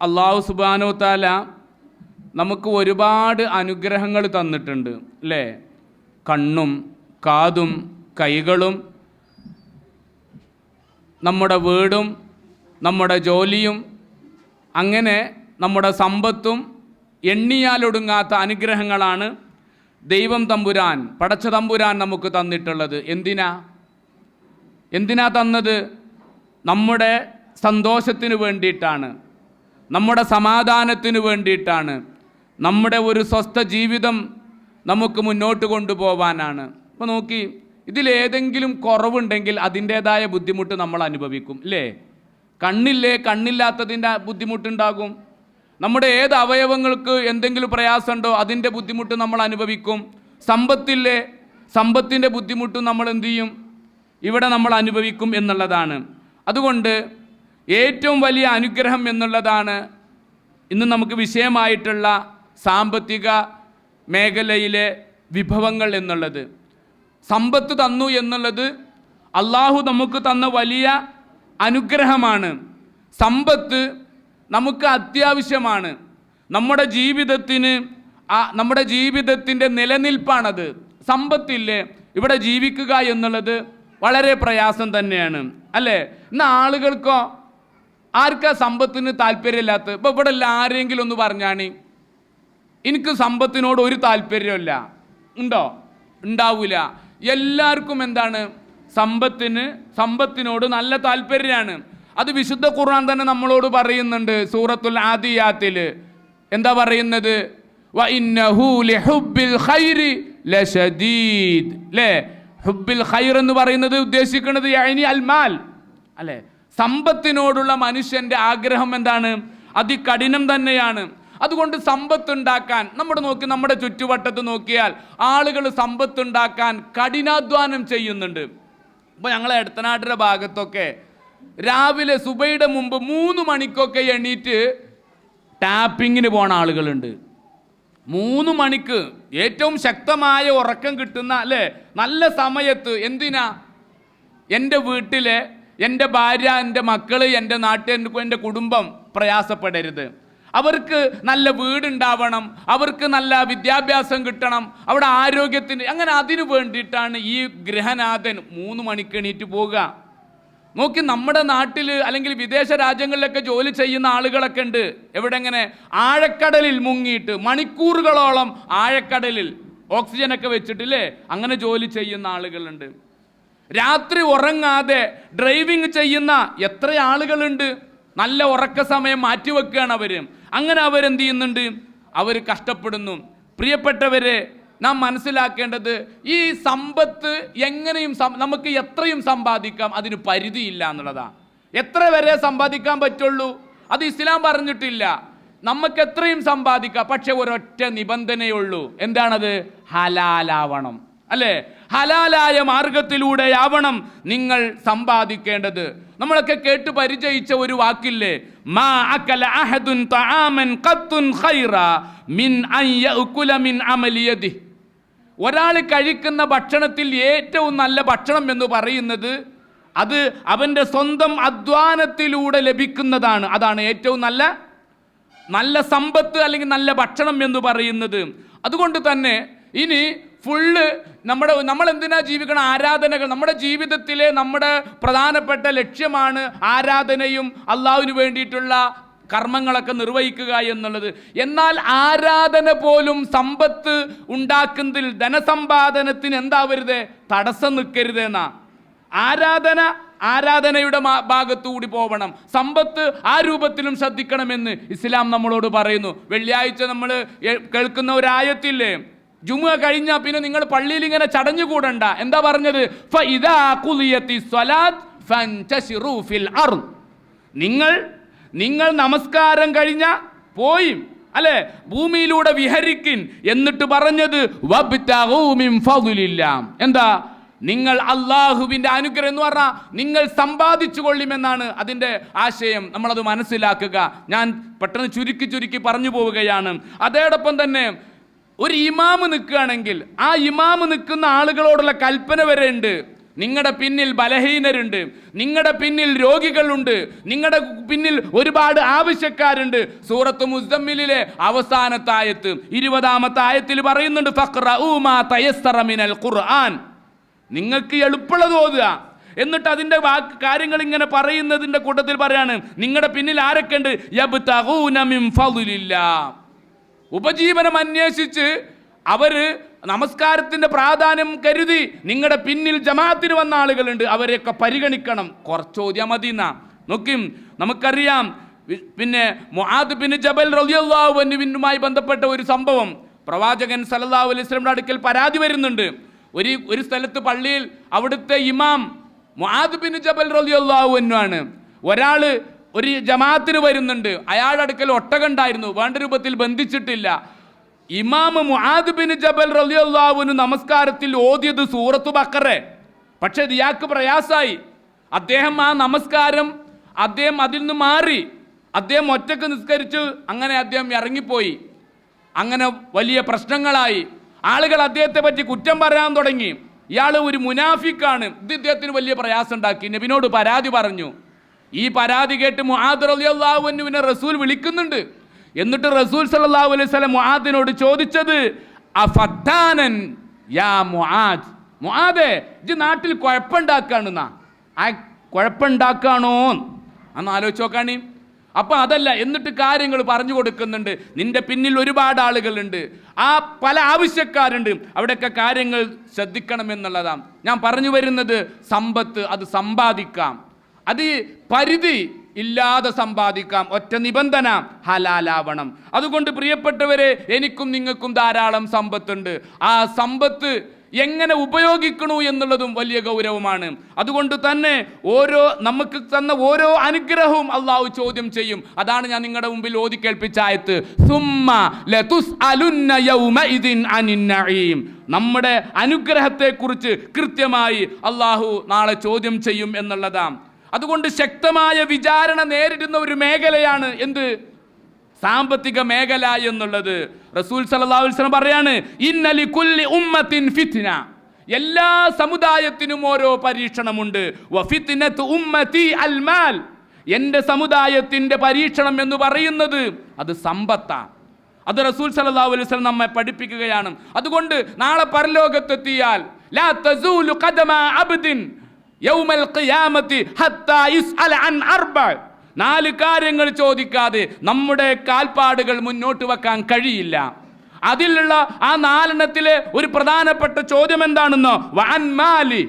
അള്ളാഹു സുബ്ഹാനഹു വ തആല നമുക്ക് ഒരുപാട് അനുഗ്രഹങ്ങൾ തന്നിട്ടുണ്ട് അല്ലേ? കണ്ണും കാതും കൈകളും നമ്മുടെ വീടും നമ്മുടെ ജോലിയും അങ്ങനെ നമ്മുടെ സമ്പത്തും എണ്ണിയാലൊടുങ്ങാത്ത അനുഗ്രഹങ്ങളാണ് ദൈവം തമ്പുരാൻ, പടച്ച തമ്പുരാൻ നമുക്ക് തന്നിട്ടുള്ളത്. എന്തിനാ തന്നത്? നമ്മുടെ സന്തോഷത്തിന് വേണ്ടിയിട്ടാണ്, നമ്മുടെ സമാധാനത്തിന് വേണ്ടിയിട്ടാണ്, നമ്മുടെ ഒരു സ്വസ്ഥ ജീവിതം നമുക്ക് മുന്നോട്ട് കൊണ്ടുപോകാനാണ്. അപ്പോൾ നോക്കി, ഇതിലേതെങ്കിലും കുറവുണ്ടെങ്കിൽ അതിൻ്റേതായ ബുദ്ധിമുട്ട് നമ്മൾ അനുഭവിക്കും അല്ലേ? കണ്ണില്ലാത്തതിൻ്റെ ബുദ്ധിമുട്ടുണ്ടാകും. നമ്മുടെ ഏത് അവയവങ്ങൾക്ക് എന്തെങ്കിലും പ്രയാസമുണ്ടോ അതിൻ്റെ ബുദ്ധിമുട്ട് നമ്മൾ അനുഭവിക്കും. സമ്പത്തിൻ്റെ ബുദ്ധിമുട്ടും നമ്മൾ എന്തു ചെയ്യും? ഇവിടെ നമ്മൾ അനുഭവിക്കും എന്നുള്ളതാണ്. അതുകൊണ്ട് ഏറ്റവും വലിയ അനുഗ്രഹം എന്നുള്ളതാണ് ഇന്ന് നമുക്ക് വിഷയമായിട്ടുള്ള സാമ്പത്തിക മേഖലയിലെ വിഭവങ്ങൾ എന്നുള്ളത്. സമ്പത്ത് തന്നു എന്നുള്ളത് അള്ളാഹു നമുക്ക് തന്ന വലിയ അനുഗ്രഹമാണ്. സമ്പത്ത് നമുക്ക് അത്യാവശ്യമാണ്. നമ്മുടെ ജീവിതത്തിൻ്റെ നിലനിൽപ്പാണത്. സമ്പത്തില്ലേ ഇവിടെ ജീവിക്കുക എന്നുള്ളത് വളരെ പ്രയാസം തന്നെയാണ് അല്ലേ? ഇന്ന് ആളുകൾക്കോ ആർക്കാ സമ്പത്തിന് താല്പര്യമില്ലാത്ത? ഇപ്പോൾ ഇവിടെ ആരെങ്കിലും ഒന്ന് പറഞ്ഞാണ് എനിക്ക് സമ്പത്തിനോട് ഒരു താല്പര്യമില്ല, ഉണ്ടോ? ഉണ്ടാവില്ല. എല്ലാവർക്കും എന്താണ്? സമ്പത്തിനോട് നല്ല താല്പര്യമാണ്. അത് വിശുദ്ധ ഖുർആൻ തന്നെ നമ്മളോട് പറയുന്നുണ്ട്. സൂറത്തുൽ ആദിയാത്തിൽ എന്താ പറയുന്നത്? വഇന്നഹു ലിഹുബ്ബിൽ ഖൈരി ലശദീദ്. അല്ലേ? ഹുബ്ബിൽ ഖൈർ എന്ന് പറയുന്നത് ഉദ്ദേശിക്കുന്നത് യഅനി അൽമാൽ അല്ലേ? സമ്പത്തിനോടുള്ള മനുഷ്യൻ്റെ ആഗ്രഹം എന്താണ്? അതികഠിനം തന്നെയാണ്. അതുകൊണ്ട് സമ്പത്തുണ്ടാക്കാൻ നമ്മുടെ ചുറ്റുവട്ടത്ത് നോക്കിയാൽ ആളുകൾ സമ്പത്തുണ്ടാക്കാൻ കഠിനാധ്വാനം ചെയ്യുന്നുണ്ട്. ഇപ്പോൾ ഞങ്ങളെ എടത്തനാട്ടിൻ്റെ ഭാഗത്തൊക്കെ രാവിലെ സുബൈയുടെ മുമ്പ് 3 മണിക്കൊക്കെ എണീറ്റ് ടാപ്പിങ്ങിന് പോണ ആളുകളുണ്ട്. 3 മണിക്ക് ഏറ്റവും ശക്തമായ ഉറക്കം കിട്ടുന്ന അല്ലേ നല്ല സമയത്ത്. എന്തിനാ? എൻ്റെ വീട്ടിലെ എൻ്റെ ഭാര്യ, എൻ്റെ മക്കൾ, എൻ്റെ നാട്ടിൽ, എൻ്റെ കുടുംബം പ്രയാസപ്പെടരുത്. അവർക്ക് നല്ല വീടുണ്ടാവണം, അവർക്ക് നല്ല വിദ്യാഭ്യാസം കിട്ടണം, അവിടെ ആരോഗ്യത്തിന്, അങ്ങനെ അതിനു വേണ്ടിയിട്ടാണ് ഈ ഗൃഹനാഥൻ 3 മണിക്ക് എണീറ്റ് പോവുക. നോക്കി, നമ്മുടെ നാട്ടിൽ അല്ലെങ്കിൽ വിദേശ രാജ്യങ്ങളിലൊക്കെ ജോലി ചെയ്യുന്ന ആളുകളൊക്കെ ഉണ്ട്. എങ്ങനെ? ആഴക്കടലിൽ മുങ്ങിയിട്ട് മണിക്കൂറുകളോളം ആഴക്കടലിൽ ഓക്സിജനൊക്കെ വെച്ചിട്ടില്ലേ അങ്ങനെ ജോലി ചെയ്യുന്ന ആളുകളുണ്ട്. രാത്രി ഉറങ്ങാതെ ഡ്രൈവിംഗ് ചെയ്യുന്ന എത്ര ആളുകളുണ്ട്. നല്ല ഉറക്ക സമയം മാറ്റിവെക്കുകയാണ് അവർ. അങ്ങനെ അവരെന്ത് ചെയ്യുന്നുണ്ട്? അവർ കഷ്ടപ്പെടുന്നു. പ്രിയപ്പെട്ടവരെ, നാം മനസ്സിലാക്കേണ്ടത് ഈ സമ്പത്ത് എങ്ങനെയും നമുക്ക് എത്രയും സമ്പാദിക്കാം, അതിന് പരിധിയില്ല എന്നുള്ളതാണ്. എത്ര വരെ സമ്പാദിക്കാൻ പറ്റുള്ളൂ അത് ഇസ്ലാം പറഞ്ഞിട്ടില്ല. നമുക്ക് എത്രയും സമ്പാദിക്കാം, പക്ഷെ ഒരൊറ്റ നിബന്ധനയുള്ളൂ. എന്താണത്? ഹലാലാവണം അല്ലേ? ഹലാലായ മാർഗത്തിലൂടെയാവണം നിങ്ങൾ സമ്പാദിക്കേണ്ടത്. നമ്മളൊക്കെ കേട്ട് പരിചയിച്ച ഒരു വാക്കില്ലേ? മാ അകല അഹദുൻ തആമൻ ഖത്തുൻ ഖൈറ മിൻ അൻ യഅകുല മിൻ അമലി യദിഹി. ഒരാൾ കഴിക്കുന്ന ഭക്ഷണത്തിൽ ഏറ്റവും നല്ല ഭക്ഷണം എന്ന് പറയുന്നത് അത് അവൻ്റെ സ്വന്തം അധ്വാനത്തിലൂടെ ലഭിക്കുന്നതാണ്. അതാണ് ഏറ്റവും നല്ല സമ്പത്ത് അല്ലെങ്കിൽ നല്ല ഭക്ഷണം എന്ന് പറയുന്നത്. അതുകൊണ്ട് തന്നെ ഇനി ഫുള്ള് നമ്മൾ എന്തിനാ ജീവിക്കണം? ആരാധനകൾ. നമ്മുടെ ജീവിതത്തിലെ നമ്മുടെ പ്രധാനപ്പെട്ട ലക്ഷ്യമാണ് ആരാധനയും അള്ളാഹുവിന് വേണ്ടിയിട്ടുള്ള കർമ്മങ്ങളൊക്കെ നിർവഹിക്കുക എന്നുള്ളത്. എന്നാൽ ആരാധന പോലും സമ്പത്ത് ഉണ്ടാക്കുന്നതിൽ, ധനസമ്പാദനത്തിന് എന്താവരുത്? തടസ്സം നിൽക്കരുത് എന്നാ. ആരാധനയുടെ ഭാഗത്തുകൂടി പോകണം. സമ്പത്ത് ആ രൂപത്തിലും ശ്രദ്ധിക്കണമെന്ന് ഇസ്ലാം നമ്മളോട് പറയുന്നു. വെള്ളിയാഴ്ച നമ്മൾ കേൾക്കുന്ന ഒരായത്തില്ലേ, ജുമുഅ കഴിഞ്ഞാൽ പിന്നെ നിങ്ങൾ പള്ളിയിൽ ഇങ്ങനെ ചടഞ്ഞുകൂടണ്ട. എന്താ പറഞ്ഞത്? ഫഇദാ ഖുദിയത്തിസ് സ്വലാത്ത് ഫൻതശിറൂ ഫിൽ അർദ്. നിങ്ങൾ നമസ്കാരം കഴിഞ്ഞ പോയി അല്ലെ ഭൂമിയിലൂടെ വിഹരിക്കിൻ. എന്നിട്ട് പറഞ്ഞത് വബ്തഗൂ മിൻ ഫദ്ലില്ലാ. എന്താ? നിങ്ങൾ അള്ളാഹുവിൻ്റെ അനുഗ്രഹം എന്ന് പറഞ്ഞാൽ നിങ്ങൾ സമ്പാദിച്ചു കൊള്ളുമെന്നാണ് അതിൻ്റെ ആശയം. നമ്മളത് മനസ്സിലാക്കുക. ഞാൻ പെട്ടെന്ന് ചുരുക്കി പറഞ്ഞു പോവുകയാണ്. അതോടൊപ്പം തന്നെ ഒരു ഇമാമ് നിൽക്കുകയാണെങ്കിൽ ആ ഇമാമ് നിൽക്കുന്ന ആളുകളോടുള്ള കൽപ്പന വരെ ഉണ്ട്. നിങ്ങളുടെ പിന്നിൽ ബലഹീനരുണ്ട്, നിങ്ങളുടെ പിന്നിൽ രോഗികളുണ്ട്, നിങ്ങളുടെ പിന്നിൽ ഒരുപാട് ആവശ്യക്കാരുണ്ട്. സൂറത്ത് മുസ്സമ്മിലിലെ അവസാനത്തെ ആയത്ത് 20-ാമത്തെ ആയത്തിൽ പറയുന്നുണ്ട്, ഫഖ്റഊ മാ തയസ്സറ മിനൽ ഖുർആൻ, നിങ്ങൾക്ക് എളുപ്പമുള്ളത് ഓതുക. എന്നിട്ട് അതിൻ്റെ കാര്യങ്ങൾ ഇങ്ങനെ പറയുന്നതിൻ്റെ കൂട്ടത്തിൽ പറയാണ്, നിങ്ങളുടെ പിന്നിൽ ആരൊക്കെ ഉണ്ട്? യബ്തഗൂന മിൻ ഫളില്ലാഹ്, ഉപജീവനം അന്വേഷിച്ച് അവര് നമസ്കാരത്തിന്റെ പ്രാധാന്യം കരുതി നിങ്ങളുടെ പിന്നിൽ ജമാഅത്തിന് വന്ന ആളുകളുണ്ട്, അവരെയൊക്കെ പരിഗണിക്കണം. കുറച്ചോദ്യ മദീന നോക്കും. നമുക്കറിയാം, പിന്നെ മുആദ് ബിൻ ജബൽ റളിയല്ലാഹു അൻഹുവിനുമായി ബന്ധപ്പെട്ട ഒരു സംഭവം. പ്രവാചകൻ സല്ലല്ലാഹു അലൈഹി വസല്ലമയുടെ അടുക്കൽ പരാതി വരുന്നുണ്ട്. ഒരു സ്ഥലത്ത് പള്ളിയിൽ അവിടുത്തെ ഇമാം മുആദ് ബിൻ ജബൽ റളിയല്ലാഹു അൻഹു ആണ്. ഒരാൾ ഒരു ജമാഅത്തിന് വരുന്നുണ്ട്, അയാളുടെ അടുക്കൽ ഒട്ടകണ്ടായിരുന്നു, വേണ്ട രൂപത്തിൽ ബന്ധിച്ചിട്ടില്ല. ഇമാം മുആദ് ബിൻ ജബൽ റളിയല്ലാഹു അൻഹു നമസ്കാരത്തിൽ ഓതിയത് സൂറത്തു ബഖറ. പക്ഷേ ഇയാൾക്ക് പ്രയാസായി. അദ്ദേഹം ആ നമസ്കാരം അതിൽ നിന്ന് മാറി, അദ്ദേഹം ഒറ്റക്ക് നിസ്കരിച്ചു, അങ്ങനെ അദ്ദേഹം ഇറങ്ങിപ്പോയി. അങ്ങനെ വലിയ പ്രശ്നങ്ങളായി. ആളുകൾ അദ്ദേഹത്തെ പറ്റി കുറ്റം പറയാൻ തുടങ്ങി. ഇയാൾ ഒരു മുനാഫിക്കാണ്. ഇത് ഇദ്ദേഹത്തിന് വലിയ പ്രയാസം ഉണ്ടാക്കി. നബിനോട് പരാതി പറഞ്ഞു. ഈ പരാതി കേട്ട് മുആദ് റളിയല്ലാഹു അൻഹുവിനെ റസൂൽ വിളിക്കുന്നുണ്ട്. എന്നിട്ട് റസൂൽ സല്ലല്ലാഹു അലൈഹി വസല്ലം മുആദിനോട് ചോദിച്ചത്, അഫത്താനൻ യാ മുആദ്, മുആദേ ഇജ്ജ് നാട്ടിൽ കുഴപ്പമുണ്ടാക്കാണെന്നാ. ആ കുഴപ്പമുണ്ടാക്കാണോ അന്ന് ആലോചിച്ച് നോക്കാണി. അപ്പം അതല്ല, എന്നിട്ട് കാര്യങ്ങൾ പറഞ്ഞു കൊടുക്കുന്നുണ്ട്. നിന്റെ പിന്നിൽ ഒരുപാട് ആളുകളുണ്ട്, ആ പല ആവശ്യക്കാരുണ്ട്, അവിടെയൊക്കെ കാര്യങ്ങൾ ശ്രദ്ധിക്കണമെന്നുള്ളതാണ്. ഞാൻ പറഞ്ഞു വരുന്നത്, സമ്പത്ത് അത് സമ്പാദിക്കാം, അത് പരിധി ഇല്ലാതെ സമ്പാദിക്കാം. ഒറ്റ നിബന്ധന, ഹലാലാവണം. അതുകൊണ്ട് പ്രിയപ്പെട്ടവരെ, എനിക്കും നിങ്ങൾക്കും ധാരാളം സമ്പത്തുണ്ട്. ആ സമ്പത്ത് എങ്ങനെ ഉപയോഗിക്കണു എന്നുള്ളതും വലിയ ഗൗരവമാണ്. അതുകൊണ്ട് തന്നെ നമുക്ക് തന്ന ഓരോ അനുഗ്രഹവും അള്ളാഹു ചോദ്യം ചെയ്യും. അതാണ് ഞാൻ നിങ്ങളുടെ മുമ്പിൽ ഓതി കേൾപ്പിച്ച ആയത്ത്, സുമ്മ ലതുസ്അലുന്ന യൗമഇദിൻ അനിൻ നഈം. നമ്മുടെ അനുഗ്രഹത്തെക്കുറിച്ച് കൃത്യമായി അള്ളാഹു നാളെ ചോദ്യം ചെയ്യും എന്നുള്ളതാണ്. അതുകൊണ്ട് ശക്തമായ വിചാരണ നേരിടുന്ന ഒരു മേഖലയാണ് എന്ത്? സാമ്പത്തിക മേഖല എന്നുള്ളത്. റസൂൽ സല്ലല്ലാഹു അലൈഹി വസല്ലം പറയാണ്, ഇന്ന ലികുല്ലി ഉമ്മത്തിൻ ഫിത്ന, എല്ലാ സമുദായത്തിനും ഓരോ പരീക്ഷണമുണ്ട്. വഫിത്നതു ഉമ്മതി അൽ മാൽ, എൻ്റെ സമുദായത്തിൻ്റെ പരീക്ഷണം എന്ന് പറയുന്നത് അത് സമ്പത്താണ്. അത് റസൂൽ സല്ലല്ലാഹു അലൈഹി വസല്ലം നമ്മെ പഠിപ്പിക്കുകയാണ്. അതുകൊണ്ട് നാളെ പരലോകത്തെത്തിയാൽ ലാ തസൂലു ഖദമ അബ്ദിൻ യൗമൽ ഖിയാമത്തി ഹത്താ യുസ്അല അൻ അർബഅ, 4 കാര്യങ്ങൾ ചോദിക്കാതെ നമ്മുടെ കാൽപ്പാടുകൾ മുന്നോട്ട് വെക്കാൻ കഴിയില്ല. അതിലുള്ള ആ 4 ഒരു പ്രധാനപ്പെട്ട ചോദ്യം എന്താണെന്നോ, വഅൻ മാലി,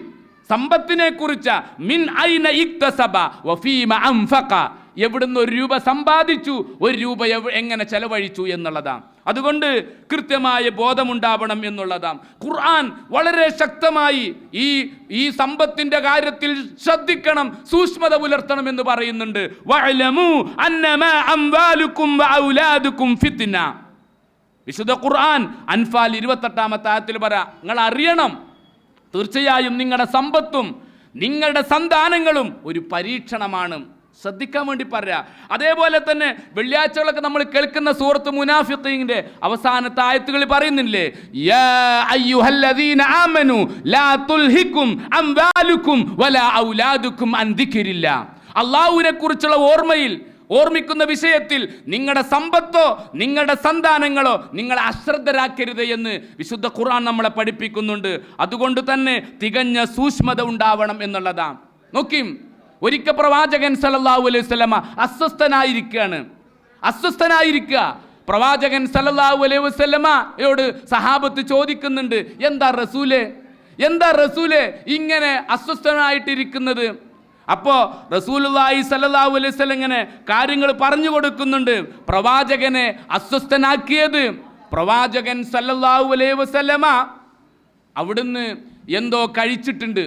സമ്പത്തിനെ കുറിച്ച്, മിൻ ഐന ഇക്തസബ വഫീമ അൻഫഖ, എവിടുന്ന് 1 രൂപ സമ്പാദിച്ചു, 1 രൂപ എങ്ങനെ ചെലവഴിച്ചു എന്നുള്ളതാണ്. അതുകൊണ്ട് കൃത്യമായ ബോധമുണ്ടാവണം എന്നുള്ളതാണ്. ഖുർആൻ വളരെ ശക്തമായി ഈ സമ്പത്തിന്റെ കാര്യത്തിൽ ശ്രദ്ധിക്കണം, സൂക്ഷ്മത പുലർത്തണം എന്ന് പറയുന്നുണ്ട്. വഅലമു അന്നമാ അംവാലുകും വഔലാദുകും ഫിത്ന. വിശുദ്ധ ഖുർആൻ അൻഫാൽ 28-ാമത്തെ ആയത്തിൽ പറയാ, നിങ്ങൾ അറിയണം, തീർച്ചയായും നിങ്ങളുടെ സമ്പത്തും നിങ്ങളുടെ സന്താനങ്ങളും ഒരു പരീക്ഷണമാണ്. ശ്രദ്ധിക്കാൻ വേണ്ടി പറയാ. അതേപോലെ തന്നെ വെള്ളിയാഴ്ചകളൊക്കെ നമ്മൾ കേൾക്കുന്ന സൂറത്ത് മുനാഫിഖീന്റെ അവസാനത്തെ ആയത്തുകളിൽ പറയുന്നില്ലേ, യാ അയ്യുഹല്ലദീന ആമനു ലാ തുൽഹിക്കും അംവാലുക്കും വലാ ഔലാദുക്കും അൻ ദിക്രില്ലാ. അല്ലാഹുവിനെ കുറിച്ചുള്ള ഓർമ്മിക്കുന്ന വിഷയത്തിൽ നിങ്ങളുടെ സമ്പത്തോ നിങ്ങളുടെ സന്താനങ്ങളോ നിങ്ങളെ അശ്രദ്ധരാക്കരുത് എന്ന് വിശുദ്ധ ഖുർആൻ നമ്മളെ പഠിപ്പിക്കുന്നുണ്ട്. അതുകൊണ്ട് തന്നെ തികഞ്ഞ സൂക്ഷ്മത ഉണ്ടാവണം എന്നുള്ളതാണ്. നോക്കി, ഒരിക്കൽ പ്രവാചകൻ സല്ലല്ലാഹു അലൈഹി വസല്ലമ അസ്വസ്ഥനായിരിക്കുക. പ്രവാചകൻ സല്ലല്ലാഹു അലൈഹി വസല്ലമയോട് സഹാബത്ത് ചോദിക്കുന്നുണ്ട്, എന്താ റസൂലേ ഇങ്ങനെ അസ്വസ്ഥനായിട്ടിരിക്കുന്നത്? അപ്പോൾ റസൂലുള്ളാഹി സല്ലല്ലാഹു അലൈഹി വസല്ലം ഇങ്ങനെ കാര്യങ്ങൾ പറഞ്ഞു കൊടുക്കുന്നുണ്ട്. പ്രവാചകനെ അസ്വസ്ഥനാക്കിയത്, പ്രവാചകൻ സല്ലല്ലാഹു അലൈഹി വസല്ലമ അവിടുന്ന് എന്തോ കഴിച്ചിട്ടുണ്ട്.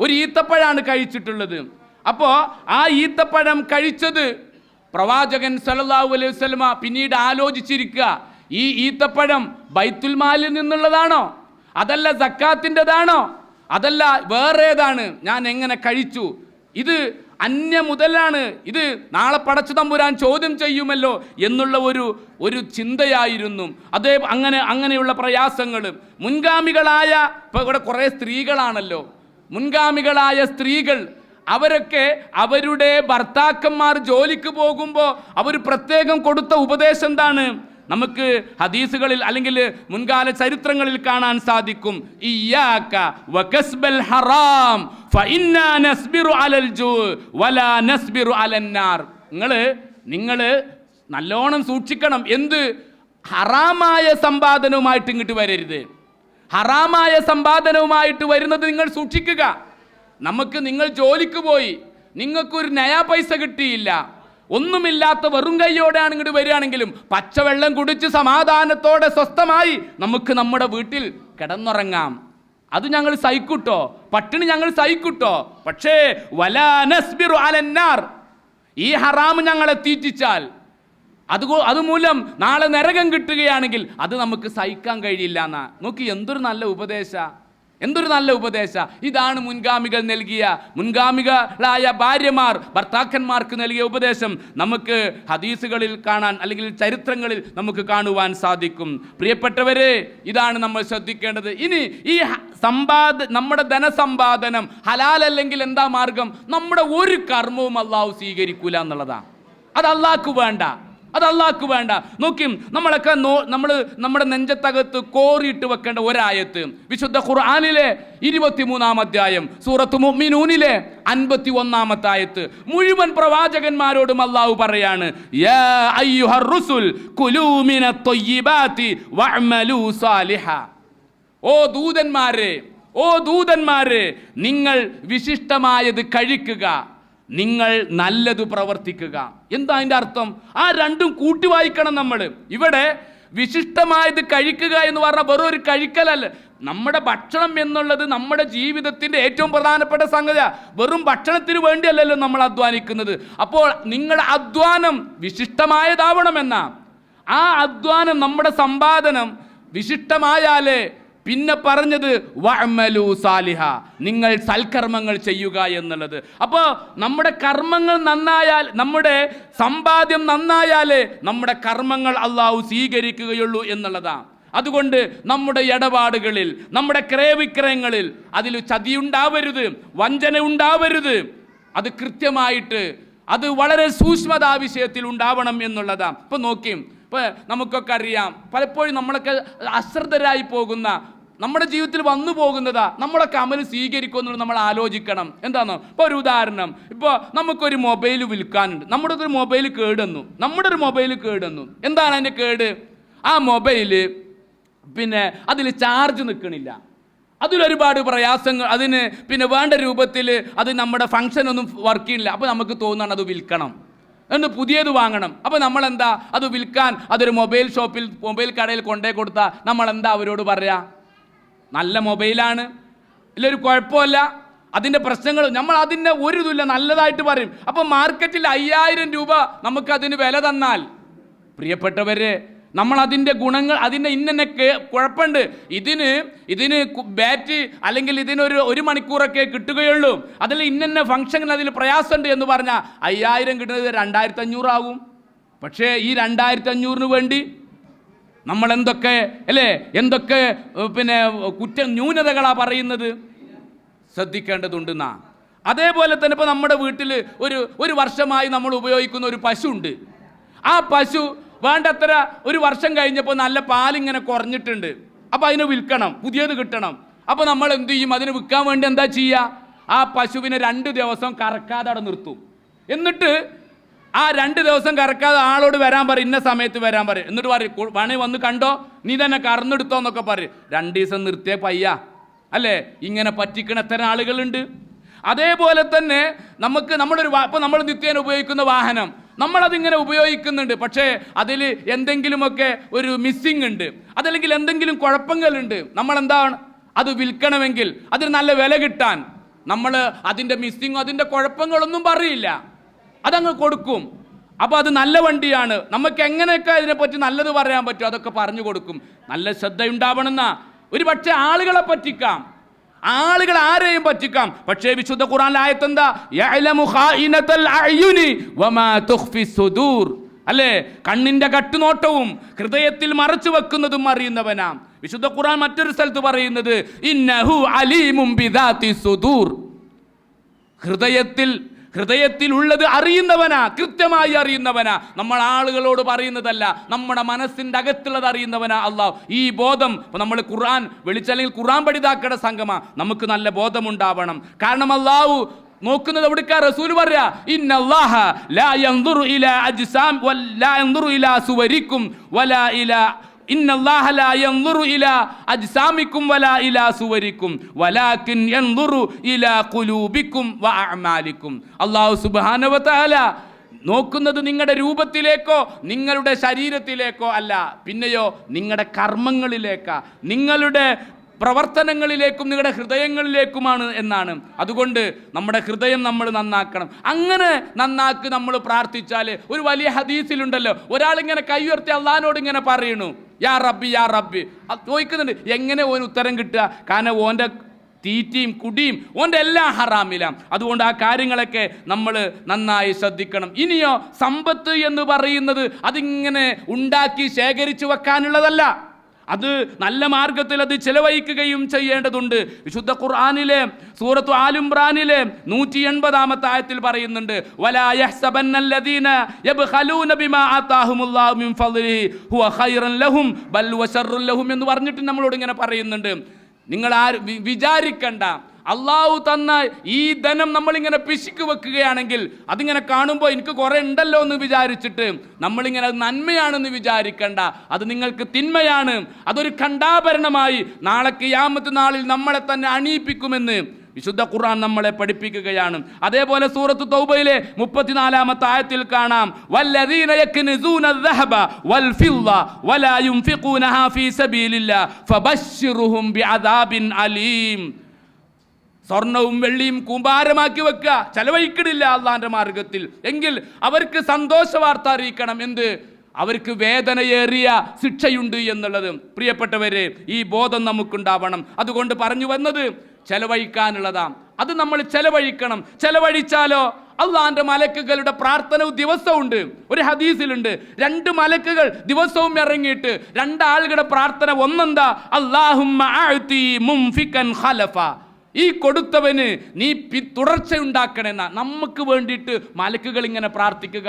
ഒരു ഈത്തപ്പഴമാണ് കഴിച്ചിട്ടുള്ളത്. അപ്പോൾ ആ ഈത്തപ്പഴം കഴിച്ചത് പ്രവാചകൻ സല്ലല്ലാഹു അലൈഹി വസല്ലമ പിന്നീട് ആലോചിച്ചിരിക്കുക, ഈ ഈത്തപ്പഴം ബൈത്തുൽ മാലിൽ നിന്നുള്ളതാണോ, അതല്ല സക്കാത്തിൻ്റെതാണോ, അതല്ല വേറേതാണ്, ഞാൻ എങ്ങനെ കഴിച്ചു? ഇത് അന്യ മുതലാണ്, ഇത് നാളെ പടച്ചു തമ്പുരാൻ ചോദ്യം ചെയ്യുമല്ലോ എന്നുള്ള ഒരു ചിന്തയായിരുന്നു. അങ്ങനെയുള്ള പ്രയാസങ്ങൾ മുൻഗാമികളായ, ഇപ്പൊ ഇവിടെ കുറേ സ്ത്രീകളാണല്ലോ, മുൻഗാമികളായ സ്ത്രീകൾ അവരൊക്കെ അവരുടെ ഭർത്താക്കന്മാർ ജോലിക്ക് പോകുമ്പോൾ അവർ പ്രത്യേകം കൊടുത്ത ഉപദേശം എന്താണ്? നമുക്ക് ഹദീസുകളിൽ അല്ലെങ്കിൽ മുൻകാല ചരിത്രങ്ങളിൽ കാണാൻ സാധിക്കും. ഇയ്യാക വകസ്ബൽ ഹറാം ഫഇന്നാ നസ്ബിറു അലൽ ജൂ വലാ നസ്ബിറു അലന്നാർ. നിങ്ങൾ നല്ലോണം സൂക്ഷിക്കണം. എന്ത്? ഹറാമായ സമ്പാദനവുമായിട്ട് ഇങ്ങോട്ട് വരരുത്. ഹറാമായ സമ്പാദനവുമായിട്ട് വരുന്നത് നിങ്ങൾ സൂക്ഷിക്കുക. നിങ്ങൾ ജോലിക്ക് പോയി, നിങ്ങൾക്കൊരു നയാ പൈസ കിട്ടിയില്ല, ഒന്നുമില്ലാത്ത വെറും കൈയോടെയാണ് ഇങ്ങോട്ട് വരികയാണെങ്കിലും പച്ചവെള്ളം കുടിച്ച് സമാധാനത്തോടെ സ്വസ്ഥമായി നമുക്ക് നമ്മുടെ വീട്ടിൽ കിടന്നുറങ്ങാം. അത് ഞങ്ങൾ സഹിക്കൂട്ടോ, പട്ടിണി ഞങ്ങൾ സഹിക്കൂട്ടോ. പക്ഷേ വലാ നസ്ബിറു അലന്നാർ, ഈ ഹറാം ഞങ്ങളെ തീറ്റിച്ചാൽ അതുമൂലം നാളെ നരകം കിട്ടുകയാണെങ്കിൽ അത് നമുക്ക് സഹിക്കാൻ കഴിയില്ല എന്നാ. നോക്കി, എന്തൊരു നല്ല ഉപദേശ. ഇതാണ് മുൻഗാമികൾ നൽകിയ, മുൻഗാമികളായ ഭാര്യമാർ ഭർത്താക്കന്മാർക്ക് നൽകിയ ഉപദേശം നമുക്ക് ഹദീസുകളിൽ കാണാൻ അല്ലെങ്കിൽ ചരിത്രങ്ങളിൽ നമുക്ക് കാണുവാൻ സാധിക്കും. പ്രിയപ്പെട്ടവരെ, ഇതാണ് നമ്മൾ ശ്രദ്ധിക്കേണ്ടത്. ഇനി ഈ നമ്മുടെ ധനസമ്പാദനം ഹലാലല്ലെങ്കിൽ എന്താ മാർഗം? നമ്മുടെ ഒരു കർമ്മവും അള്ളാഹു സ്വീകരിക്കൂല എന്നുള്ളതാണ്. അത് അള്ളാഹ്ക്ക് വേണ്ട. നോക്കി, നമ്മളൊക്കെ നമ്മുടെ നെഞ്ചത്തകത്ത് കോറിയിട്ട് വെക്കേണ്ട ഒരായത്ത് വിശുദ്ധ ഖുർആനിലെ 23-ാം അധ്യായം സൂറത്ത് മുഅ്മിനൂനിലെ 51-ാമത്തെ ആയത്ത്. മുഴുവൻ പ്രവാചകന്മാരോടും അള്ളാഹു പറയാണ്, യാ അയ്യുഹർ റുസുൽ കുലൂ മിനത് ത്വയ്യിബാതി വഅമലൂ സാലിഹാ. ഓ ദൂതന്മാരെ, നിങ്ങൾ വിശിഷ്ടമായത് കഴിക്കുക, നിങ്ങൾ നല്ലത് പ്രവർത്തിക്കുക. എന്താ അതിൻ്റെ അർത്ഥം? ആ രണ്ടും കൂട്ടി വായിക്കണം നമ്മൾ. ഇവിടെ വിശിഷ്ടമായത് കഴിക്കുക എന്ന് പറഞ്ഞാൽ വെറും ഒരു കഴിക്കലല്ല. നമ്മുടെ ഭക്ഷണം എന്നുള്ളത് നമ്മുടെ ജീവിതത്തിൻ്റെ ഏറ്റവും പ്രധാനപ്പെട്ട സംഗതിയാണ്. വെറും ഭക്ഷണത്തിന് വേണ്ടിയല്ലല്ലോ നമ്മൾ അധ്വാനിക്കുന്നത്. അപ്പോൾ നിങ്ങളുടെ അധ്വാനം വിശിഷ്ടമായതാവണമെന്നാ. ആ അധ്വാനം, നമ്മുടെ സമ്പാദനം വിശിഷ്ടമായാലേ പിന്നെ പറഞ്ഞത് വഅമലു സാലിഹ, നിങ്ങൾ സൽക്കർമ്മങ്ങൾ ചെയ്യുക എന്നുള്ളത്. അപ്പോൾ നമ്മുടെ കർമ്മങ്ങൾ നന്നായാൽ, നമ്മുടെ സമ്പാദ്യം നന്നായാലേ നമ്മുടെ കർമ്മങ്ങൾ അള്ളാഹു സ്വീകരിക്കുകയുള്ളൂ എന്നുള്ളതാണ്. അതുകൊണ്ട് നമ്മുടെ ഇടപാടുകളിൽ, നമ്മുടെ ക്രയവിക്രയങ്ങളിൽ അതിൽ ചതിയുണ്ടാവരുത്, വഞ്ചന ഉണ്ടാവരുത്. അത് കൃത്യമായിട്ട്, അത് വളരെ സൂക്ഷ്മതാ വിഷയത്തിൽ ഉണ്ടാവണം എന്നുള്ളതാണ്. ഇപ്പം നോക്കിയും ഇപ്പം നമുക്കൊക്കെ അറിയാം, പലപ്പോഴും നമ്മളൊക്കെ അശ്രദ്ധരായി പോകുന്ന, നമ്മുടെ ജീവിതത്തിൽ വന്നു പോകുന്നതാ നമ്മളൊക്കെ അമൽ സ്വീകരിക്കുമെന്നുള്ളത് നമ്മൾ ആലോചിക്കണം. എന്താണോ? ഇപ്പോൾ ഒരു ഉദാഹരണം, ഇപ്പോൾ നമുക്കൊരു മൊബൈൽ വിൽക്കാനുണ്ട്. നമ്മുടെ ഒരു മൊബൈൽ കേടുന്നു. എന്താണ് അതിൻ്റെ കേട്? ആ മൊബൈല് അതിൽ ചാർജ് നിൽക്കണില്ല, അതിലൊരുപാട് പ്രയാസങ്ങൾ, അതിന് വേണ്ട രൂപത്തിൽ അത് നമ്മുടെ ഫങ്ഷനൊന്നും വർക്ക് ചെയ്യില്ല. അപ്പോൾ നമുക്ക് തോന്നുകയാണ് അത് വിൽക്കണം, എന്നിട്ട് പുതിയത് വാങ്ങണം. അപ്പോൾ നമ്മളെന്താ, അത് വിൽക്കാൻ അതൊരു മൊബൈൽ കടയിൽ കൊണ്ടേ കൊടുത്താൽ നമ്മളെന്താ അവരോട് പറയാ? നല്ല മൊബൈലാണ്, ഇല്ലൊരു കുഴപ്പമില്ല, അതിൻ്റെ പ്രശ്നങ്ങൾ നമ്മൾ അതിൻ്റെ ഒരു ഇതില്ല, നല്ലതായിട്ട് പറയും. അപ്പോൾ മാർക്കറ്റിൽ 5000 രൂപ നമുക്കതിന് വില തന്നാൽ, പ്രിയപ്പെട്ടവരെ, നമ്മൾ അതിൻ്റെ ഗുണങ്ങൾ, അതിൻ്റെ ഇന്നെ കുഴപ്പമുണ്ട്, ഇതിന് ബാറ്റ് അല്ലെങ്കിൽ ഇതിനൊരു മണിക്കൂറൊക്കെ കിട്ടുകയുള്ളൂ, അതിൽ ഇന്നെ ഫംഗ്ഷൻ, അതിൽ പ്രയാസമുണ്ട് എന്ന് പറഞ്ഞാൽ 5000 കിട്ടുന്നത് 2500 ആകും. പക്ഷേ ഈ 2500 വേണ്ടി നമ്മൾ എന്തൊക്കെ ന്യൂനതകളാണ് പറയുന്നത്, ശ്രദ്ധിക്കേണ്ടതുണ്ടെന്നാ. അതേപോലെ തന്നെ ഇപ്പോൾ നമ്മുടെ വീട്ടിൽ ഒരു വർഷമായി നമ്മൾ ഉപയോഗിക്കുന്ന ഒരു പശു ഉണ്ട്. ആ പശു വേണ്ടത്ര ഒരു വർഷം കഴിഞ്ഞപ്പോൾ നല്ല പാലിങ്ങനെ കുറഞ്ഞിട്ടുണ്ട്. അപ്പോൾ അതിനെ വിൽക്കണം, പുതിയത് കിട്ടണം. അപ്പോൾ നമ്മൾ എന്ത് ചെയ്യും? അതിന് വിൽക്കാൻ വേണ്ടി എന്താ ചെയ്യുക? ആ പശുവിനെ 2 ദിവസം കറക്കാതെ അവിടെ നിർത്തും. എന്നിട്ട് ആ 2 ദിവസം കറക്കാതെ ആളോട് വരാൻ പറയും, ഇന്ന സമയത്ത് വരാൻ പറയും. എന്നിട്ട് പറയും, വേണേ വന്ന് കണ്ടോ, നീ തന്നെ കറന്നെടുത്തോ എന്നൊക്കെ പറയും. 2 ദിവസം നിർത്തിയേ പയ്യ അല്ലേ? ഇങ്ങനെ പറ്റിക്കണ എത്ര ആളുകളുണ്ട്. അതേപോലെ തന്നെ ഇപ്പോൾ നമ്മൾ നിത്യേന ഉപയോഗിക്കുന്ന വാഹനം, നമ്മളതിങ്ങനെ ഉപയോഗിക്കുന്നുണ്ട്. പക്ഷേ അതിൽ എന്തെങ്കിലുമൊക്കെ ഒരു മിസ്സിങ് ഉണ്ട്, അതല്ലെങ്കിൽ എന്തെങ്കിലും കുഴപ്പങ്ങളുണ്ട്. നമ്മളെന്താണ്, അത് വിൽക്കണമെങ്കിൽ അതിന് നല്ല വില കിട്ടാൻ നമ്മൾ അതിൻ്റെ മിസ്സിങ്ങോ അതിൻ്റെ കുഴപ്പങ്ങളൊന്നും പറയില്ല, അതങ്ങ് കൊടുക്കും. അപ്പോൾ അത് നല്ല വണ്ടിയാണ്, നമുക്ക് എങ്ങനെയൊക്കെ അതിനെപ്പറ്റി നല്ലത് പറയാൻ പറ്റും അതൊക്കെ പറഞ്ഞു കൊടുക്കും. നല്ല ശ്രദ്ധയുണ്ടാവണമെന്നാ. ഒരു പക്ഷേ ആളുകളെ പറ്റിക്കാം, ആളുകൾ ആരെയും പറ്റിക്കാം. പക്ഷേ വിശുദ്ധ ഖുർആനിലെ ആയത്ത് എന്താ? യഅലമു ഖായിനത്തൽ അഅ്യുനി വമാ തുഖ്ഫി സുദൂർ. അല്ലേ? കണ്ണിന്റെ കട്ടുനോട്ടവും ഹൃദയത്തിൽ മറച്ചു വെക്കുന്നതും അറിയുന്നവനാ. വിശുദ്ധ ഖുർആൻ മറ്റൊരു സ്ഥലത്ത് പറയുന്നത് ഇന്നഹു അലീമും ബിദാത്തി സുദൂർ. ഹൃദയത്തിൽ ഉള്ളത് അറിയുന്നവനാ, കൃത്യമായി അറിയുന്നവനാ. നമ്മൾ ആളുകളോട് പറയുന്നതല്ല, നമ്മുടെ മനസ്സിൻ്റെ അകത്തുള്ളത് അറിയുന്നവനാ അല്ലാഹ്. ഈ ബോധം ഇപ്പം നമ്മൾ ഖുർആൻ വിളിച്ചല്ലെങ്കിൽ ഖുർആൻ പഠിതാക്കളുടെ സംഗമ നമുക്ക് നല്ല ബോധമുണ്ടാവണം. കാരണം അല്ലാഹു നോക്കുന്നത് എവിടേക്കാ? റസൂൽ പറയാ ഇന്നല്ലാഹ ലാ യൻദുറു ഇലാ അജ്സാം വലാ യൻദുറു ഇലാ സുവരിക്കും വലാ ഇലാ ഇന്നല്ലാഹ ലാ യൻദുറു ഇലാ അജ്സാമിക്കും വലാ ഇലാ സുവരിക്കും വലാകിൻ യൻദുറു ഇലാ ഖുലൂബിക്കും വ അഅമാലിക്കും. അല്ലാഹു സുബ്ഹാനഹു വ തആല നോക്കുന്നത് നിങ്ങളുടെ രൂപത്തിലേക്കോ നിങ്ങളുടെ ശരീരത്തിലേക്കോ അല്ല, പിന്നെയോ നിങ്ങളുടെ കർമ്മങ്ങളിലേക്കാ, നിങ്ങളുടെ പ്രവർത്തനങ്ങളിലേക്കും നിങ്ങളുടെ ഹൃദയങ്ങളിലേക്കുമാണ് എന്നാണ്. അതുകൊണ്ട് നമ്മുടെ ഹൃദയം നമ്മൾ നന്നാക്കണം. അങ്ങനെ നന്നാക്കി നമ്മൾ പ്രാർത്ഥിച്ചാൽ, ഒരു വലിയ ഹദീസിലുണ്ടല്ലോ, ഒരാളിങ്ങനെ കൈ ഉയർത്തി അള്ളാഹിനോട് ഇങ്ങനെ പറയണു യാ റബ്ബി യാ റബ്ബി. ചോദിക്കുന്നുണ്ട് എങ്ങനെ ഓന് ഉത്തരം കിട്ടുക? കാരണം ഓൻ്റെ തീറ്റയും കുടിയും ഓൻ്റെ എല്ലാം ഹറാമിലാണ്. അതുകൊണ്ട് ആ കാര്യങ്ങളൊക്കെ നമ്മൾ നന്നായി ശ്രദ്ധിക്കണം. ഇനിയോ സമ്പത്ത് എന്ന് പറയുന്നത് അതിങ്ങനെ ഉണ്ടാക്കി ശേഖരിച്ചു വെക്കാനുള്ളതല്ല, അത് നല്ല മാർഗത്തിൽ അത് ചെലവഴിക്കുകയും ചെയ്യേണ്ടതുണ്ട്. വിശുദ്ധ ഖുർആനിലെ സൂറത്തു ആൽ ഇംറാനിലെ 180 ആയത്തിൽ പറയുന്നുണ്ട് വലാ യഹ്സബന്നല്ലദീന യബ്ഖലൂന ബിമാ ആതാഹുമുല്ലാഹു മിൻ ഫളിഹി ഹുവ ഖൈറൻ ലഹും ബൽ വശർറുൻ ലഹും എന്ന് പറഞ്ഞിട്ട് നമ്മളോട് ഇങ്ങനെ പറയുന്നുണ്ട്, നിങ്ങൾ വിചാരിക്കണ്ട അള്ളാഹു തന്ന ഈ ധനം നമ്മളിങ്ങനെ പിശുക്ക് വെക്കുകയാണെങ്കിൽ അതിങ്ങനെ കാണുമ്പോൾ എനിക്ക് കുറേ ഉണ്ടല്ലോ എന്ന് വിചാരിച്ചിട്ട് നമ്മളിങ്ങനെ അത് നന്മയാണെന്ന് വിചാരിക്കണ്ട, അത് നിങ്ങൾക്ക് തിന്മയാണ്. അതൊരു ഖണ്ഡാഭരണമായി നാളെ ഖിയാമത്ത് നാളിൽ നമ്മളെ തന്നെ അണിയിപ്പിക്കുമെന്ന് വിശുദ്ധ ഖുർആൻ നമ്മളെ പഠിപ്പിക്കുകയാണ്. അതേപോലെ സൂറത്ത് തൗബയിലെ 34 ആയത്തിൽ കാണാം വല്ലദീന യക്നിസൂന അദ്ദഹബ വൽ ഫിദ്ദ വലാ യുൻഫിഖൂനഹാ ഫീ സബീലില്ലാഹ് ഫബശ്ശിർഹും ബിഅദാബിൻ അലീം. സ്വർണവും വെള്ളിയും കൂമ്പാരമാക്കി വെക്കുക, ചെലവഴിക്കണില്ല അള്ളാന്റെ മാർഗത്തിൽ, എങ്കിൽ അവർക്ക് സന്തോഷ വാർത്ത അറിയിക്കണം. എന്ത്? അവർക്ക് വേദനയേറിയ ശിക്ഷയുണ്ട് എന്നുള്ളത്. പ്രിയപ്പെട്ടവരെ, ഈ ബോധം നമുക്കുണ്ടാവണം. അതുകൊണ്ട് പറഞ്ഞു വന്നത് ചെലവഴിക്കാനുള്ളതാ, അത് നമ്മൾ ചെലവഴിക്കണം. ചെലവഴിച്ചാലോ അള്ളാന്റെ മലക്കുകളുടെ പ്രാർത്ഥന ദിവസവും ഉണ്ട്. ഒരു ഹദീസിലുണ്ട് 2 മലക്കുകൾ ദിവസവും ഇറങ്ങിയിട്ട് 2 ആളുകളുടെ പ്രാർത്ഥന. ഒന്നെന്താ? അല്ലാഹുമ്മ അഅതി മുംഫികൻ ഖലഫ, ഈ കൊടുത്തവന് നീ തുടർച്ചയുണ്ടാക്കണമെന്ന നമുക്ക് വേണ്ടിയിട്ട് മലക്കുകൾ ഇങ്ങനെ പ്രാർത്ഥിക്കുക.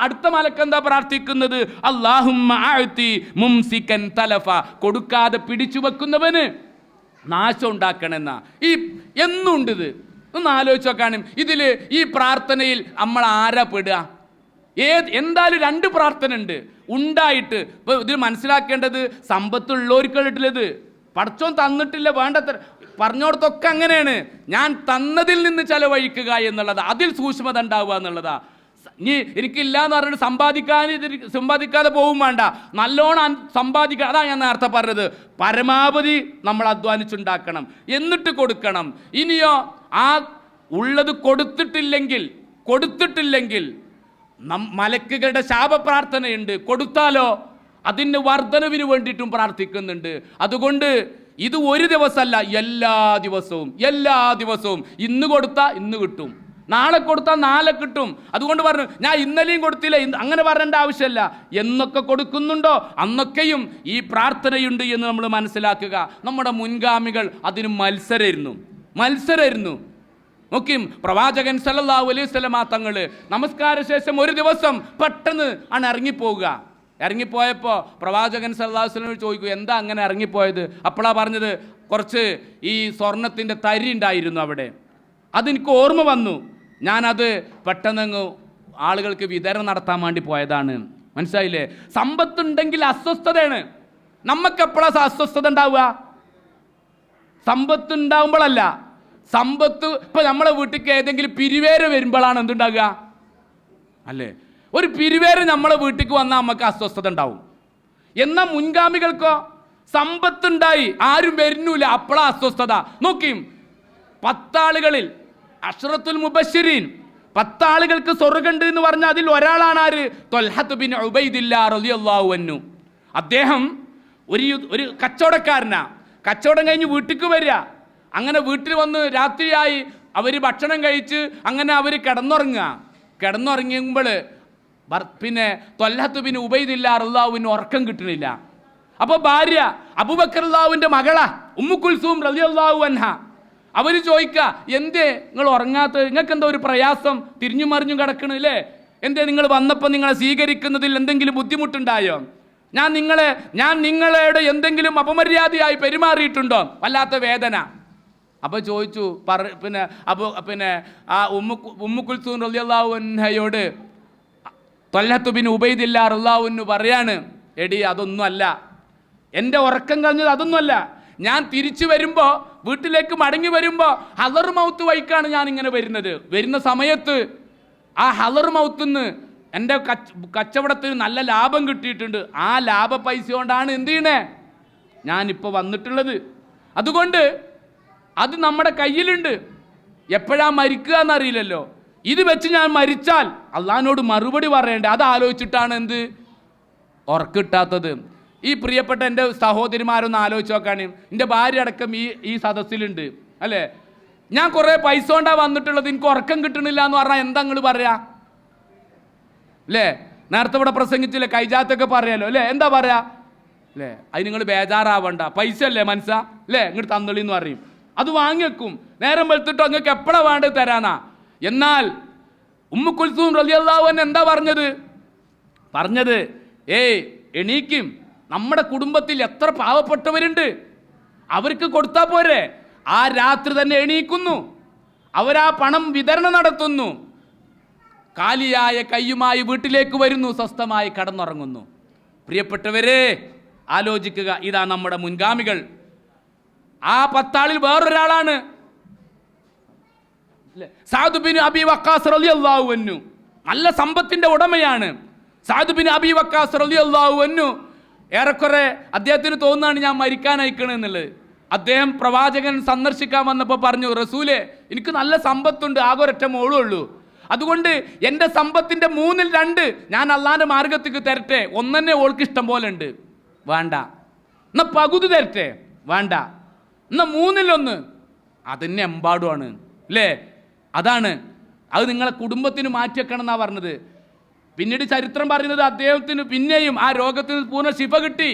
അടുത്ത മലക്ക് എന്താ പ്രാർത്ഥിക്കുന്നത്? അല്ലാഹുമ്മ അഅതി മുംസികൻ തലഫ, കൊടുക്കാതെ പിടിച്ചു വെക്കുന്നവന് നാശം ഉണ്ടാക്കണമെന്ന. ഈ എന്നുണ്ട് ഇത്. ഒന്ന് ആലോചിച്ച് നോക്കാനും ഇതിൽ ഈ പ്രാർത്ഥനയിൽ നമ്മൾ ആരാ പെടുക? എന്തായാലും 2 പ്രാർത്ഥന ഉണ്ട് ഉണ്ടായിട്ട്. ഇപ്പോൾ ഇതിൽ മനസ്സിലാക്കേണ്ടത് സമ്പത്തുള്ളവർക്കുള്ളത് പടച്ചോൻ തന്നിട്ടില്ല വേണ്ടത്ര പറഞ്ഞോടത്തൊക്കെ അങ്ങനെയാണ്. ഞാൻ തന്നതിൽ നിന്ന് ചെലവഴിക്കുക എന്നുള്ളത്, അതിൽ സൂക്ഷ്മത ഉണ്ടാവുക എന്നുള്ളതാ. ഇനി എനിക്കില്ല എന്ന് പറഞ്ഞിട്ട് സമ്പാദിക്കാതെ പോവും വേണ്ട, നല്ലോണം സമ്പാദിക്കുക. അതാണ് ഞാൻ നേരത്തെ പറഞ്ഞത്, പരമാവധി നമ്മൾ അധ്വാനിച്ചുണ്ടാക്കണം, എന്നിട്ട് കൊടുക്കണം. ഇനിയോ ആ ഉള്ളത് കൊടുത്തിട്ടില്ലെങ്കിൽ മലക്കുകളുടെ ശാപപ്രാർത്ഥനയുണ്ട്. കൊടുത്താലോ അതിന് വർധനവിന് വേണ്ടിയിട്ടും പ്രാർത്ഥിക്കുന്നുണ്ട്. അതുകൊണ്ട് ഇത് ഒരു ദിവസമല്ല, എല്ലാ ദിവസവും ഇന്ന് കൊടുത്താൽ ഇന്ന് കിട്ടും, നാളെ കൊടുത്താൽ നാളെ കിട്ടും. അതുകൊണ്ട് പറഞ്ഞു ഞാൻ ഇന്നലെയും കൊടുത്തില്ല അങ്ങനെ പറയേണ്ട ആവശ്യമില്ല. എന്നൊക്കെ കൊടുക്കുന്നുണ്ടോ അന്നൊക്കെയും ഈ പ്രാർത്ഥനയുണ്ട് എന്ന് നമ്മൾ മനസ്സിലാക്കുക. നമ്മുടെ മുൻഗാമികൾ അതിന് മത്സരമായിരുന്നു. നോക്കിയും പ്രവാചകൻ സല്ലല്ലാഹു അലൈഹി വസല്ലമ തങ്ങൾ നമസ്കാര ശേഷം ഒരു ദിവസം പെട്ടെന്ന് ആണ് ഇറങ്ങിപ്പോയപ്പോൾ പ്രവാചകൻ സല്ലല്ലാഹു അലൈഹി വസല്ലം ചോദിക്കും എന്താ അങ്ങനെ ഇറങ്ങിപ്പോയത്? അപ്പോഴാ പറഞ്ഞത് കുറച്ച് ഈ സ്വർണത്തിൻ്റെ തരി ഉണ്ടായിരുന്നു അവിടെ, അതെനിക്ക് ഓർമ്മ വന്നു, ഞാനത് പെട്ടെന്ന് ആളുകൾക്ക് വിതരണം നടത്താൻ വേണ്ടി പോയതാണ്. മനസ്സിലായില്ലേ? സമ്പത്തുണ്ടെങ്കിൽ അസ്വസ്ഥതയാണ്. നമുക്കെപ്പോഴാണ് അസ്വസ്ഥത ഉണ്ടാവുക? സമ്പത്ത് ഉണ്ടാവുമ്പോഴല്ല. സമ്പത്ത് ഇപ്പം നമ്മളെ വീട്ടിലേക്ക് ഏതെങ്കിലും പിരിവേര് വരുമ്പോഴാണ് എന്തുണ്ടാകുക? അല്ലേ? ഒരു പിരിവേര് നമ്മളെ വീട്ടിലേക്ക് വന്നാൽ നമുക്ക് അസ്വസ്ഥത ഉണ്ടാവും. എന്നാൽ മുൻഗാമികൾക്കോ സമ്പത്തുണ്ടായി ആരും വരുന്നില്ല, അപ്പോഴാ അസ്വസ്ഥത. നോക്കിയും 10 ആളുകളിൽ അഷ്റത്തുൽ മുബശ്ശിരീൻ 10 ആളുകൾക്ക് സ്വർഗ്ഗമുണ്ട് എന്ന് പറഞ്ഞാൽ അതിൽ ഒരാളാണ് ആര്? ത്വൽഹത്ത് ബിൻ ഉബൈദില്ലാഹ് റളിയല്ലാഹു അൻഹു. അദ്ദേഹം ഒരു കച്ചവടക്കാരനാ. കച്ചവടം കഴിഞ്ഞ് വീട്ടിലേക്ക് വരിക. അങ്ങനെ വീട്ടിൽ വന്ന് രാത്രിയായി അവർ ഭക്ഷണം കഴിച്ച് അങ്ങനെ അവർ കിടന്നുറങ്ങുമ്പോൾ പിന്നെ ത്വൽഹത്ത് ബിൻ ഉബൈദില്ല റളിയല്ലാഹുവിന് ഉറക്കം കിട്ടണില്ല. അപ്പോൾ ഭാര്യ അബൂബക്കർ റളിയല്ലാഹുവിൻ്റെ മകളാ ഉമ്മു കുൽസൂം റളിയല്ലാഹു അൻഹ അവർ ചോദിക്കുക, എന്തേ നിങ്ങൾ ഉറങ്ങാത്തത്? നിങ്ങൾക്ക് എന്താ ഒരു പ്രയാസം? തിരിഞ്ഞു മറിഞ്ഞും കിടക്കണില്ലേ? എന്തേ നിങ്ങൾ വന്നപ്പോൾ നിങ്ങളെ സ്വീകരിക്കുന്നതിൽ എന്തെങ്കിലും ബുദ്ധിമുട്ടുണ്ടായോ? ഞാൻ നിങ്ങളോട് എന്തെങ്കിലും അപമര്യാദയായി പെരുമാറിയിട്ടുണ്ടോ? വല്ലാത്ത വേദന. അപ്പോൾ ചോദിച്ചു പിന്നെ ആ ഉമ്മു കുൽസൂം റളിയല്ലാഹു അൻഹയോട് ത്വൽഹത്ത് ബിൻ ഉബൈദില്ല റളിയല്ലാഹു അൻഹു പറയാണ്, എടി അതൊന്നുമല്ല, എൻ്റെ ഉറക്കം കളഞ്ഞത് അതൊന്നുമല്ല. ഞാൻ തിരിച്ചു വരുമ്പോൾ, വീട്ടിലേക്ക് മടങ്ങി വരുമ്പോൾ ഹദർ മൗത്ത് വഴിക്കാണ് ഞാൻ ഇങ്ങനെ വരുന്ന സമയത്ത് ആ ഹദർ മൗത്തുനിന്ന് എൻ്റെ കച്ചവടത്തിന് നല്ല ലാഭം കിട്ടിയിട്ടുണ്ട്. ആ ലാഭ പൈസ കൊണ്ടാണ് എന്ത് ചെയ്യണേ ഞാനിപ്പോൾ വന്നിട്ടുള്ളത്. അതുകൊണ്ട് അത് നമ്മുടെ കയ്യിലുണ്ട്. എപ്പോഴാ മരിക്കുക എന്നറിയില്ലല്ലോ. ഇത് വെച്ച് ഞാൻ മരിച്ചാൽ അള്ളാഹിനോട് മറുപടി പറയണ്ടേ? അത് ആലോചിച്ചിട്ടാണ് എന്ത് ഉറക്കിട്ടാത്തത്. ഈ പ്രിയപ്പെട്ട എൻ്റെ സഹോദരിമാരൊന്ന് ആലോചിച്ച് നോക്കാണ്. എൻ്റെ ഭാര്യ അടക്കം ഈ സദസ്സിലുണ്ട് അല്ലേ. ഞാൻ കുറേ പൈസ കൊണ്ടാണ് വന്നിട്ടുള്ളത്, എനിക്ക് ഉറക്കം കിട്ടണില്ല എന്ന് പറഞ്ഞാൽ എന്താ നിങ്ങൾ പറയാ അല്ലേ? നേരത്തെ ഇവിടെ പ്രസംഗിച്ചില്ലേ, കൈജാത്തൊക്കെ പറയാലോ അല്ലേ? എന്താ പറയാ അല്ലേ? അത് നിങ്ങൾ ബേജാറാവണ്ട, പൈസ അല്ലേ മനസ്സാ അല്ലേ, ഇങ്ങോട്ട് തന്നളി എന്ന് പറയും. അത് വാങ്ങിവെക്കും. നേരം വെളുത്തിട്ടോ നിങ്ങൾക്ക് എപ്പോഴാണ് വേണ്ടത് തരാനാ. എന്നാൽ ഉമ്മു കുൽസൂം റളിയല്ലാഹു അൻഹ എന്താ പറഞ്ഞത്? എണീക്കും, നമ്മുടെ കുടുംബത്തിൽ എത്ര പാവപ്പെട്ടവരുണ്ട്, അവർക്ക് കൊടുത്താൽ പോരെ? ആ രാത്രി തന്നെ എണീക്കുന്നു, അവരാ പണം വിതരണം നടത്തുന്നു, കാലിയായ കയ്യുമായി വീട്ടിലേക്ക് വരുന്നു, സ്വസ്ഥമായി കടന്നുറങ്ങുന്നു. പ്രിയപ്പെട്ടവരെ ആലോചിക്കുക, ഇതാ നമ്മുടെ മുൻഗാമികൾ. ആ 10 ആളിൽ വേറൊരാളാണ് സഅദ് ബിൻ അബി വഖാസ് റളിയല്ലാഹു അൻഹു. നല്ല സമ്പത്തിന്റെ ഉടമയാണ് സഅദ് ബിൻ അബി വഖാസ് റളിയല്ലാഹു അൻഹു. ഏറെക്കുറെ അദ്ദേഹത്തിന് തോന്നുകയാണ് ഞാൻ മരിക്കാനയക്കണെന്നുള്ളത്. അദ്ദേഹം പ്രവാചകൻ സന്ദർശിക്കാൻ വന്നപ്പോൾ പറഞ്ഞു, റസൂലേ, എനിക്ക് നല്ല സമ്പത്തുണ്ട്, ആകെ ഒരൊറ്റ മോളും ഉള്ളൂ. അതുകൊണ്ട് എൻ്റെ സമ്പത്തിൻ്റെ 2/3 ഞാൻ അള്ളാഹിൻ്റെ മാർഗത്തേക്ക് തരട്ടെ. ഒന്നെ ഓൾക്ക് ഇഷ്ടം പോലെ ഉണ്ട്, വേണ്ട. എന്നാൽ പകുതി തരട്ടെ, വേണ്ട. എന്നാൽ 1/3 അതിന് എമ്പാടുമാണ് അല്ലേ? അതാണ് അത് നിങ്ങളെ കുടുംബത്തിന് മാറ്റിവെക്കണം എന്നാണ് പറഞ്ഞത്. പിന്നീട് ചരിത്രം പറയുന്നത് അദ്ദേഹത്തിന് പിന്നെയും ആ രോഗത്തിന് പൂർണ്ണ ശിഫ കിട്ടി.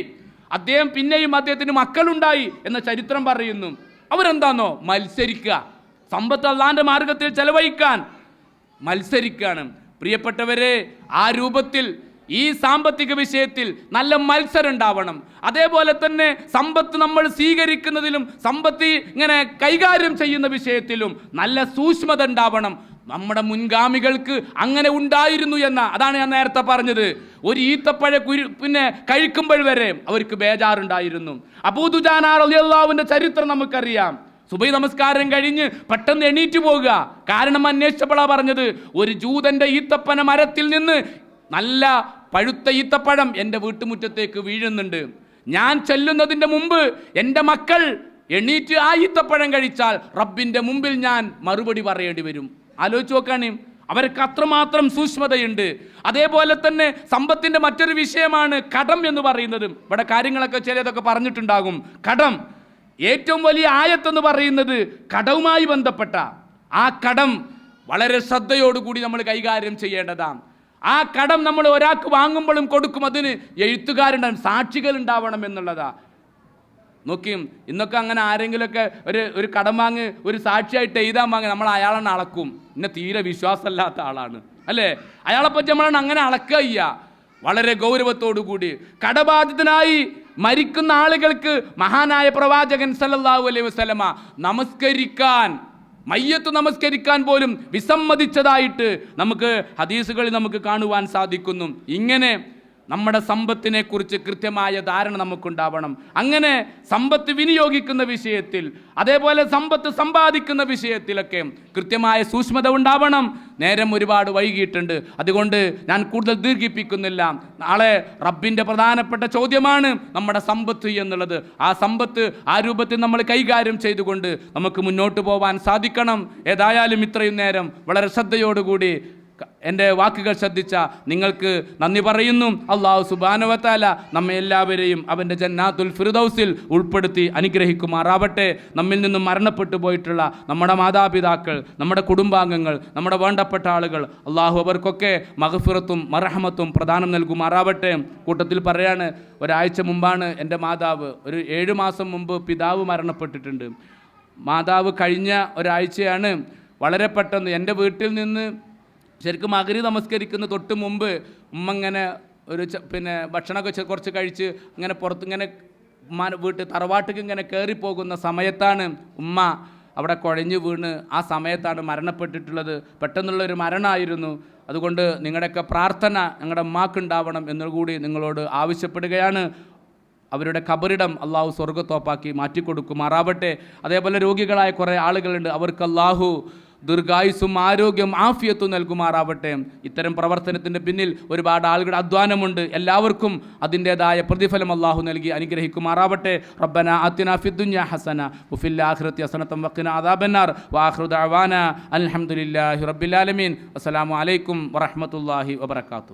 പിന്നെയും അദ്ദേഹത്തിന് മക്കളുണ്ടായി എന്ന ചരിത്രം പറയുന്നു. അവരെന്താണോ മത്സരിക്കുക, സമ്പത്ത് അള്ളാഹിൻ്റെ മാർഗത്തിൽ ചെലവഴിക്കാൻ മത്സരിക്കുകയാണ്. പ്രിയപ്പെട്ടവരെ, ആ രൂപത്തിൽ ഈ സാമ്പത്തിക വിഷയത്തിൽ നല്ല മത്സരം ഉണ്ടാവണം. അതേപോലെ തന്നെ സമ്പത്ത് നമ്മൾ സ്വീകരിക്കുന്നതിലും സമ്പത്ത് ഇങ്ങനെ കൈകാര്യം ചെയ്യുന്ന വിഷയത്തിലും നല്ല സൂക്ഷ്മത ഉണ്ടാവണം. നമ്മുടെ മുൻഗാമികൾക്ക് അങ്ങനെ ഉണ്ടായിരുന്നു അതാണ് ഞാൻ നേരത്തെ പറഞ്ഞത്. ഒരു ഈത്തപ്പഴ പിന്നെ കഴിക്കുമ്പോൾ വരെ അവർക്ക് ബേജാറുണ്ടായിരുന്നു. അബൂ ദുജാന റളിയല്ലാഹുവിന്റെ ചരിത്രം നമുക്കറിയാം. സുബൈ നമസ്കാരം കഴിഞ്ഞ് പെട്ടെന്ന് എണീറ്റ് പോകുക. കാരണം അന്വേഷിച്ചപ്പോഴാണ് പറഞ്ഞത്, ഒരു ജൂതന്റെ ഈത്തപ്പന മരത്തിൽ നിന്ന് നല്ല പഴുത്ത ഈത്തപ്പഴം എൻ്റെ വീട്ടുമുറ്റത്തേക്ക് വീഴുന്നുണ്ട്. ഞാൻ ചെല്ലുന്നതിൻ്റെ മുമ്പ് എൻ്റെ മക്കൾ എണീറ്റ് ആ ഈത്തപ്പഴം കഴിച്ചാൽ റബ്ബിൻ്റെ മുമ്പിൽ ഞാൻ മറുപടി പറയേണ്ടി വരും. ആലോചിച്ച് നോക്കാണ്, അവർക്ക് അത്രമാത്രം സൂക്ഷ്മതയുണ്ട്. അതേപോലെ തന്നെ സമ്പത്തിൻ്റെ മറ്റൊരു വിഷയമാണ് കടം എന്ന് പറയുന്നത്. ഇവിടെ കാര്യങ്ങളൊക്കെ ചിലതൊക്കെ പറഞ്ഞിട്ടുണ്ടാകും. കടം, ഏറ്റവും വലിയ ആയത്തെന്ന് പറയുന്നത് കടവുമായി ബന്ധപ്പെട്ട ആ കടം വളരെ ശ്രദ്ധയോടുകൂടി നമ്മൾ കൈകാര്യം ചെയ്യേണ്ടതാണ്. ആ കടം നമ്മൾ ഒരാൾക്ക് വാങ്ങുമ്പോഴും കൊടുക്കും, അതിന് എഴുത്തുകാരുണ്ടാവും, സാക്ഷികൾ ഉണ്ടാവണം എന്നുള്ളതാ. നോക്കിയും ഇന്നൊക്കെ അങ്ങനെ ആരെങ്കിലുമൊക്കെ ഒരു കടം വാങ്ങി ഒരു സാക്ഷിയായിട്ട് എഴുതാൻ വാങ്ങി നമ്മൾ അയാളാണ് അളക്കും. ഇന്നെ തീരെ വിശ്വാസമില്ലാത്ത ആളാണ് അല്ലേ, അയാളെപ്പറ്റി നമ്മളാണ് അങ്ങനെ അളക്കുക. വളരെ ഗൗരവത്തോടു കൂടി കടബാധിതനായി മരിക്കുന്ന ആളുകൾക്ക് മഹാനായ പ്രവാചകൻ സല്ലല്ലാഹു അലൈഹി വസല്ലമ മയ്യത്ത് നമസ്കരിക്കാൻ പോലും വിസമ്മതിച്ചതായിട്ട് നമുക്ക് ഹദീസുകളിൽ നമുക്ക് കാണുവാൻ സാധിക്കുന്നു. ഇങ്ങനെ നമ്മുടെ സമ്പത്തിനെ കുറിച്ച് കൃത്യമായ ധാരണ നമുക്കുണ്ടാവണം. അങ്ങനെ സമ്പത്ത് വിനിയോഗിക്കുന്ന വിഷയത്തിൽ, അതേപോലെ സമ്പത്ത് സമ്പാദിക്കുന്ന വിഷയത്തിലൊക്കെ കൃത്യമായ സൂക്ഷ്മത ഉണ്ടാവണം. നേരം ഒരുപാട് വൈകിയിട്ടുണ്ട്, അതുകൊണ്ട് ഞാൻ കൂടുതൽ ദീർഘിപ്പിക്കുന്നില്ല. നാളെ റബ്ബിൻ്റെ പ്രധാനപ്പെട്ട ചോദ്യമാണ് നമ്മുടെ സമ്പത്ത് എന്നുള്ളത്. ആ സമ്പത്ത് ആ രൂപത്തിൽ നമ്മൾ കൈകാര്യം ചെയ്തുകൊണ്ട് നമുക്ക് മുന്നോട്ട് പോകാൻ സാധിക്കണം. ഏതായാലും ഇത്രയും നേരം വളരെ ശ്രദ്ധയോടുകൂടി എൻ്റെ വാക്കുകൾ ശ്രദ്ധിച്ച നിങ്ങൾക്ക് നന്ദി പറയുന്നു. അല്ലാഹു സുബ്ഹാനഹു വ തആല നമ്മെ എല്ലാവരെയും അവൻ്റെ ജന്നാത്തുൽ ഫിർദൗസിൽ ഉൾപ്പെടുത്തി അനുഗ്രഹിക്കുമാറാവട്ടെ. നമ്മിൽ നിന്നും മരണപ്പെട്ടു പോയിട്ടുള്ള നമ്മുടെ മാതാപിതാക്കൾ, നമ്മുടെ കുടുംബാംഗങ്ങൾ, നമ്മുടെ വേണ്ടപ്പെട്ട ആളുകൾ, അള്ളാഹു അവർക്കൊക്കെ മഗ്ഫിറത്തും മർഹമത്തും പ്രദാനം നൽകുമാറാവട്ടെ. കൂട്ടത്തിൽ പറയാണ്, ഒരാഴ്ച മുമ്പാണ് എൻ്റെ മാതാവ്, ഒരു 7 മാസം മുമ്പ് പിതാവ് മരണപ്പെട്ടിട്ടുണ്ട്. മാതാവ് കഴിഞ്ഞ ഒരാഴ്ചയാണ് വളരെ പെട്ടെന്ന് എൻ്റെ വീട്ടിൽ നിന്ന് ശരിക്കും മഗ്‌രിബ് നമസ്കരിക്കുന്ന തൊട്ട് മുമ്പ് ഉമ്മ ഇങ്ങനെ ഒരു ഭക്ഷണമൊക്കെ കുറച്ച് കഴിച്ച് ഇങ്ങനെ പുറത്തിങ്ങനെ വീട്ടിൽ തറവാട്ടിക്ക് ഇങ്ങനെ കയറിപ്പോകുന്ന സമയത്താണ് ഉമ്മ അവിടെ കുഴഞ്ഞു വീണ് ആ സമയത്താണ് മരണപ്പെട്ടിട്ടുള്ളത്. പെട്ടെന്നുള്ളൊരു മരണമായിരുന്നു. അതുകൊണ്ട് നിങ്ങളുടെയൊക്കെ പ്രാർത്ഥന ഞങ്ങളുടെ ഉമ്മാക്കുണ്ടാവണം എന്നുകൂടി നിങ്ങളോട് ആവശ്യപ്പെടുകയാണ്. അവരുടെ ഖബറിടം അള്ളാഹു സ്വർഗ്ഗത്തോപ്പാക്കി മാറ്റിക്കൊടുക്കുമാറാവട്ടെ. അതേപോലെ രോഗികളായ കുറേ ആളുകളുണ്ട്, അവർക്ക് അള്ളാഹു ദീർഘായുസ്സും ആരോഗ്യം ആഫിയത്തും നൽകുമാറാവട്ടെ. ഇത്തരം പ്രവർത്തനത്തിൻ്റെ പിന്നിൽ ഒരുപാട് ആളുകളുടെ അധ്വാനമുണ്ട്. എല്ലാവർക്കും അതിൻ്റേതായ പ്രതിഫലം അള്ളാഹു നൽകി അനുഗ്രഹിക്കുമാറാവട്ടെ. റബ്ബന ആതിനാ ഫിദ്ദുനിയ ഹസന വഫിൽ ആഖിറതി ഹസനതൻ വഖിനാ അദാബന്നാർ വആഖിറു ദഅവാന അൽഹംദുലില്ലാഹി റബ്ബിൽ ആലമീൻ. അസ്സലാമു അലൈക്കും വറഹ്മത്തുള്ളാഹി വബറകാതുഹു.